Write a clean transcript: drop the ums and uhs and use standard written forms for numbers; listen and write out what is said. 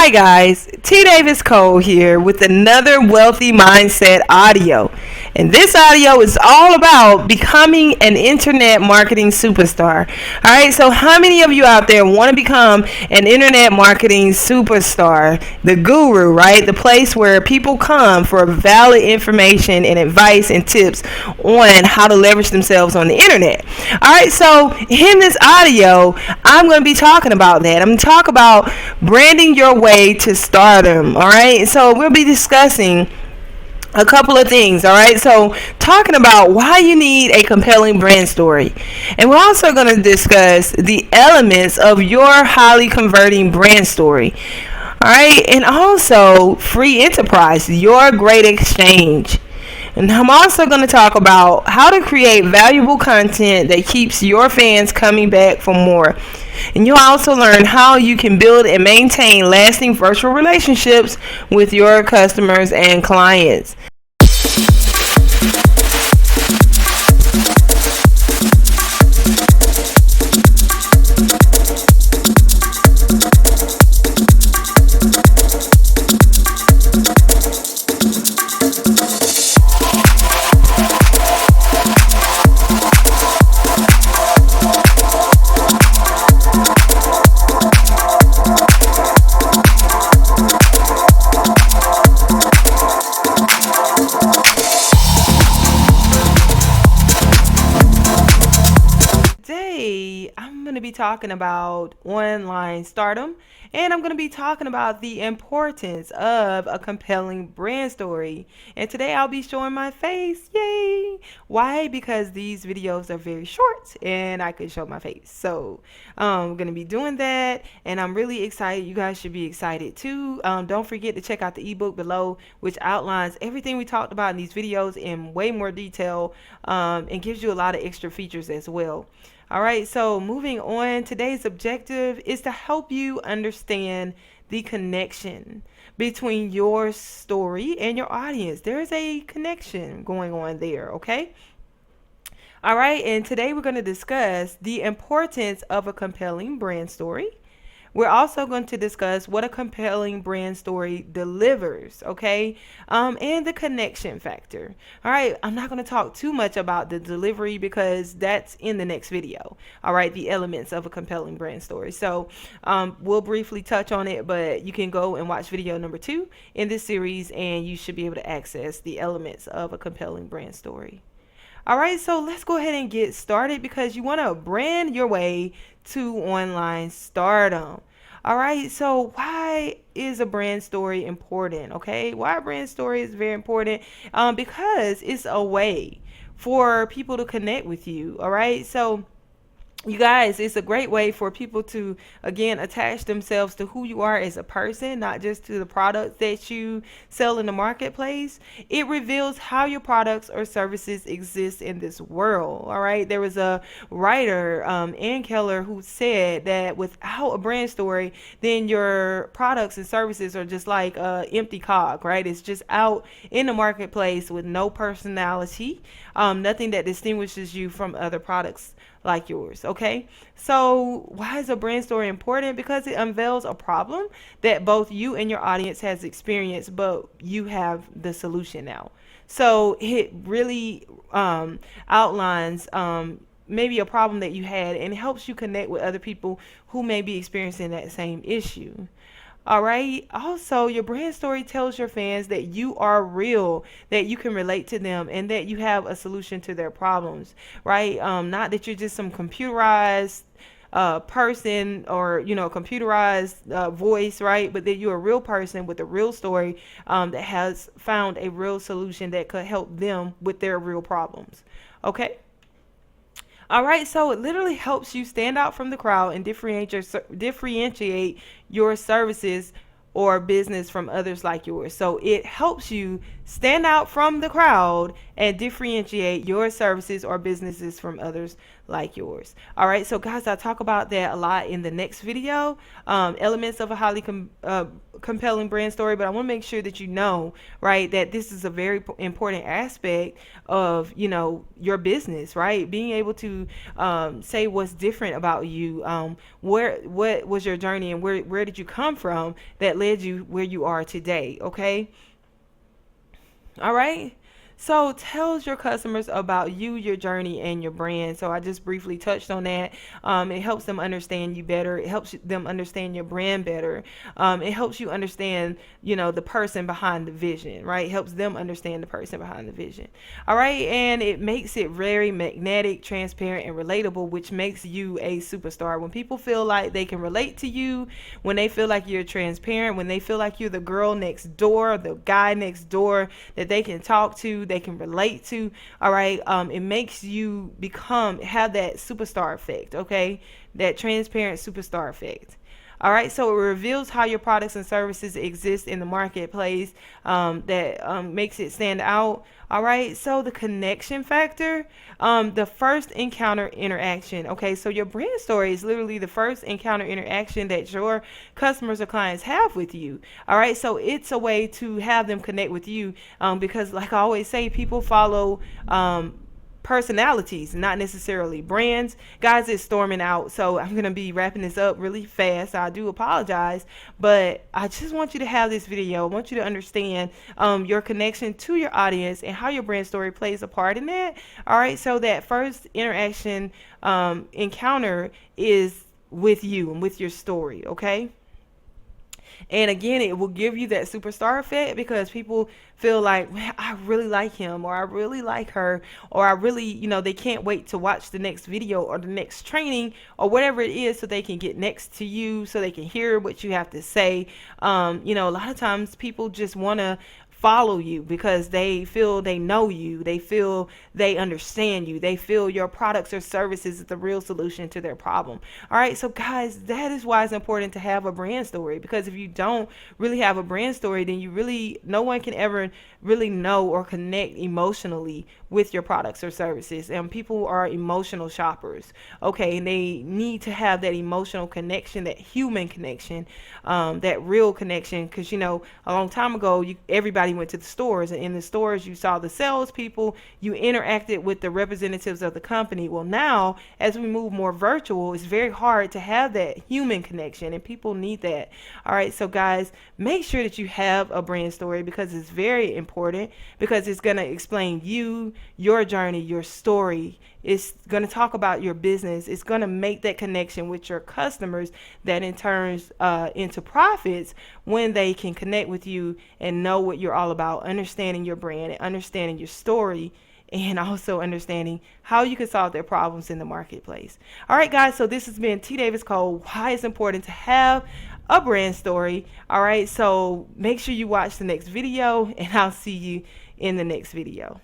Hi guys, T Davis Cole here with another Wealthy Mindset audio. And this audio is all about becoming an internet marketing superstar. Alright, so how many of you out there want to become an internet marketing superstar? The guru, right? The place where people come for valid information and advice and tips on how to leverage themselves on the internet. Alright, so in this audio, I'm going to be talking about that. I'm going to talk about branding your way to stardom. All right, so we'll be discussing a couple of things. All right, so talking about why you need a compelling brand story, and we're also going to discuss the elements of your highly converting brand story. All right, and also free enterprise, your great exchange. And I'm also going to talk about how to create valuable content that keeps your fans coming back for more. And you'll also learn how you can build and maintain lasting virtual relationships with your customers and clients. I'm going to be talking about online stardom, and I'm going to be talking about the importance of a compelling brand story. And today I'll be showing my face. Yay! Why? Because these videos are very short and I can show my face. So I'm going to be doing that, and I'm really excited. You guys should be excited too. Don't forget to check out the ebook below, which outlines everything we talked about in these videos in way more detail, and gives you a lot of extra features as well. All right, so moving on, today's objective is to help you understand the connection between your story and your audience. There's a connection going on there, okay? All right, and today we're going to discuss the importance of a compelling brand story. We're also going to discuss what a compelling brand story delivers, okay? And the connection factor. All right, I'm not going to talk too much about the delivery because that's in the next video. All right, the elements of a compelling brand story. So we'll briefly touch on it, but you can go and watch video number 2 in this series, and you should be able to access the elements of a compelling brand story. All right, so let's go ahead and get started because you want to brand your way to online stardom. All right, so why is a brand story important? Okay, why a brand story is very important because it's a way for people to connect with you. All right, so you guys, it's a great way for people to, again, attach themselves to who you are as a person, not just to the products that you sell in the marketplace. It reveals how your products or services exist in this world. All right. There was a writer, Ann Keller, who said that without a brand story, then your products and services are just like an empty cog, right? It's just out in the marketplace with no personality, nothing that distinguishes you from other products like yours. Okay, so why is a brand story important? Because it unveils a problem that both you and your audience has experienced, but you have the solution now. So it really outlines maybe a problem that you had, and it helps you connect with other people who may be experiencing that same issue. All right. Also, your brand story tells your fans that you are real, that you can relate to them, and that you have a solution to their problems, right? Not that you're just some computerized person or, computerized voice, right? But that you're a real person with a real story that has found a real solution that could help them with their real problems. Okay. All right, so it literally helps you stand out from the crowd and differentiate your services or business from others like yours. So it helps you stand out from the crowd and differentiate your services or businesses from others like yours. All right, so guys, I talk about that a lot in the next video, elements of a highly compelling brand story. But I want to make sure that you know, right, that this is a very important aspect of, you know, your business, right? Being able to say what's different about you, what was your journey, and where did you come from that led you where you are today. Okay. All right. So tells your customers about you, your journey, and your brand. So I just briefly touched on that. It helps them understand you better. It helps them understand your brand better. It helps you understand, you know, the person behind the vision, right? It helps them understand the person behind the vision. All right, and it makes it very magnetic, transparent, and relatable, which makes you a superstar. When people feel like they can relate to you, when they feel like you're transparent, when they feel like you're the girl next door, the guy next door that they can talk to, they can relate to. All right, it makes you have that superstar effect. Okay, that transparent superstar effect. All right, so it reveals how your products and services exist in the marketplace, that makes it stand out. All right, so the connection factor, the first encounter interaction. Okay, so your brand story is literally the first encounter interaction that your customers or clients have with you. All right, so it's a way to have them connect with you, because, like I always say, people follow personalities, not necessarily brands. Guys, it's storming out, so I'm going to be wrapping this up really fast. I do apologize, but I just want you to have this video. I want you to understand your connection to your audience and how your brand story plays a part in that. All right, so that first interaction, encounter is with you and with your story. Okay. And again, it will give you that superstar effect because people feel like, well, I really like him, or I really like her, or I really, you know, they can't wait to watch the next video or the next training or whatever it is so they can get next to you, so they can hear what you have to say. You know, a lot of times people just want to follow you because they feel they know you, they feel they understand you, they feel your products or services is the real solution to their problem. All right, so guys, that is why it's important to have a brand story, because if you don't really have a brand story, then no one can ever really know or connect emotionally with your products or services. And people are emotional shoppers, okay, and they need to have that emotional connection, that human connection, that real connection. Because, you know, a long time ago, everybody went to the stores, and in the stores you saw the salespeople, you interacted with the representatives of the company. Well, now as we move more virtual, it's very hard to have that human connection, and people need that. All right, so guys, make sure that you have a brand story, because it's very important, because it's going to explain you, your journey, your story. It's going to talk about your business. It's going to make that connection with your customers, that in turns into profits when they can connect with you and know what you're all about, understanding your brand and understanding your story, and also understanding how you can solve their problems in the marketplace. All right, guys, so this has been T. Davis Cole, why it's important to have a brand story. All right, so make sure you watch the next video, and I'll see you in the next video.